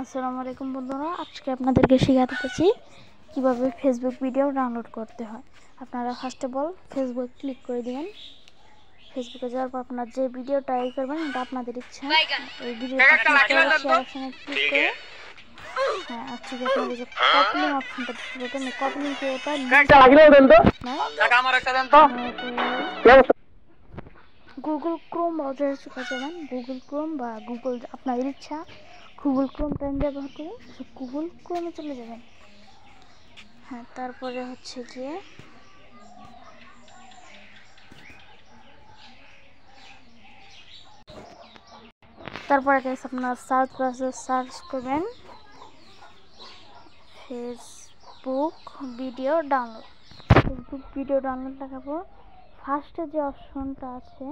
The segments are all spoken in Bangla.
আসসালামু আলাইকুম বন্ধুরা, আজকে আপনাদেরকে শেখাতেছি কিভাবে ফেসবুক ভিডিও ডাউনলোড করতে হয়। আপনারা first of all Facebook click করে দিবেন। ফেসবুকে যাওয়ার পর আপনার যে ভিডিওটা করবেন এটা আপনাদের ইচ্ছা। এই ভিডিওটা ক্লিক করে শেয়ার অপশনে ক্লিক করে আজকে আপনাদের যে কপি লিঙ্ক অপশনটা দেখতে পাবেন, এই কপি লিঙ্কে এটা গুগল ক্রোম ব্রাউজারে চলে যাবেন। গুগল ক্রোম বা গুগল আপনাদের ইচ্ছা, গুগল ক্রোমটা ব্যবহার করে গুগল ক্রোমে চলে যাবেন। তারপরে হচ্ছে গিয়ে তারপরে আপনার সার্চ বারে সার্চ করবেন Facebook video download. Facebook video download লেখার পর ফার্স্টে যে অপশনটা আছে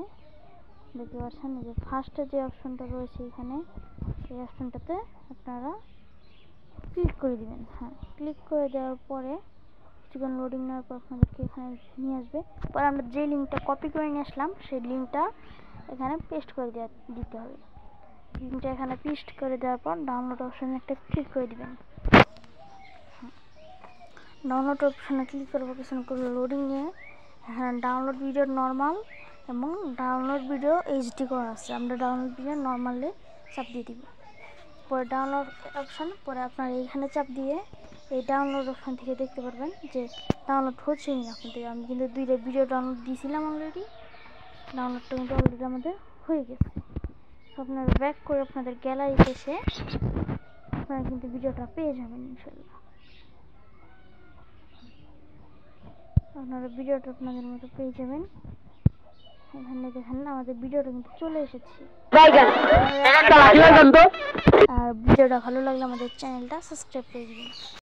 দেখতে পাচ্ছেন, যে ফার্স্টে যে অপশনটা রয়েছে এখানে, এই অপশনটাতে আপনারা ক্লিক করে দিবেন। ক্লিক করে দেওয়ার পরে কিছুক্ষণ লোডিং নেওয়ার পর আপনাদেরকে এখানে নিয়ে আসবে। পরে আমরা যে লিঙ্কটা কপি করে নিয়ে আসলাম সেই লিঙ্কটা এখানে পেস্ট করে দিতে হবে। লিঙ্কটা এখানে পেস্ট করে দেওয়ার পর ডাউনলোড অপশানে একটা ক্লিক করে দিবেন। ডাউনলোড অপশানে ক্লিক করবো, কিছু করে লোডিং নিয়ে এখানে ডাউনলোড ভিডিও নর্মাল এবং ডাউনলোড ভিডিও এইচডি করা আছে। আমরা ডাউনলোড ভিডিও নর্মালে চাপ দিয়ে দিব। পরে ডাউনলোড অপশান, পরে আপনার এইখানে চাপ দিয়ে এই ডাউনলোড অপশান থেকে দেখতে পারবেন যে ডাউনলোড হচ্ছে না। আপনাদের আমি কিন্তু 2টা ভিডিও ডাউনলোড দিয়েছিলাম অলরেডি, ডাউনলোডটা কিন্তু অলরেডি আমাদের হয়ে গেছে। আপনারা ব্যাক করে আপনাদের গ্যালারিতে এসে আপনারা কিন্তু ভিডিওটা পেয়ে যাবেন ইনশাল্লাহ। আপনারা ভিডিওটা আপনাদের মতো পেয়ে যাবেন। এখানে দেখেন আমাদের ভিডিওটা কিন্তু চলে এসেছে। আর ভিডিওটা ভালো লাগলে আমাদের চ্যানেলটা সাবস্ক্রাইব করে দিবেন।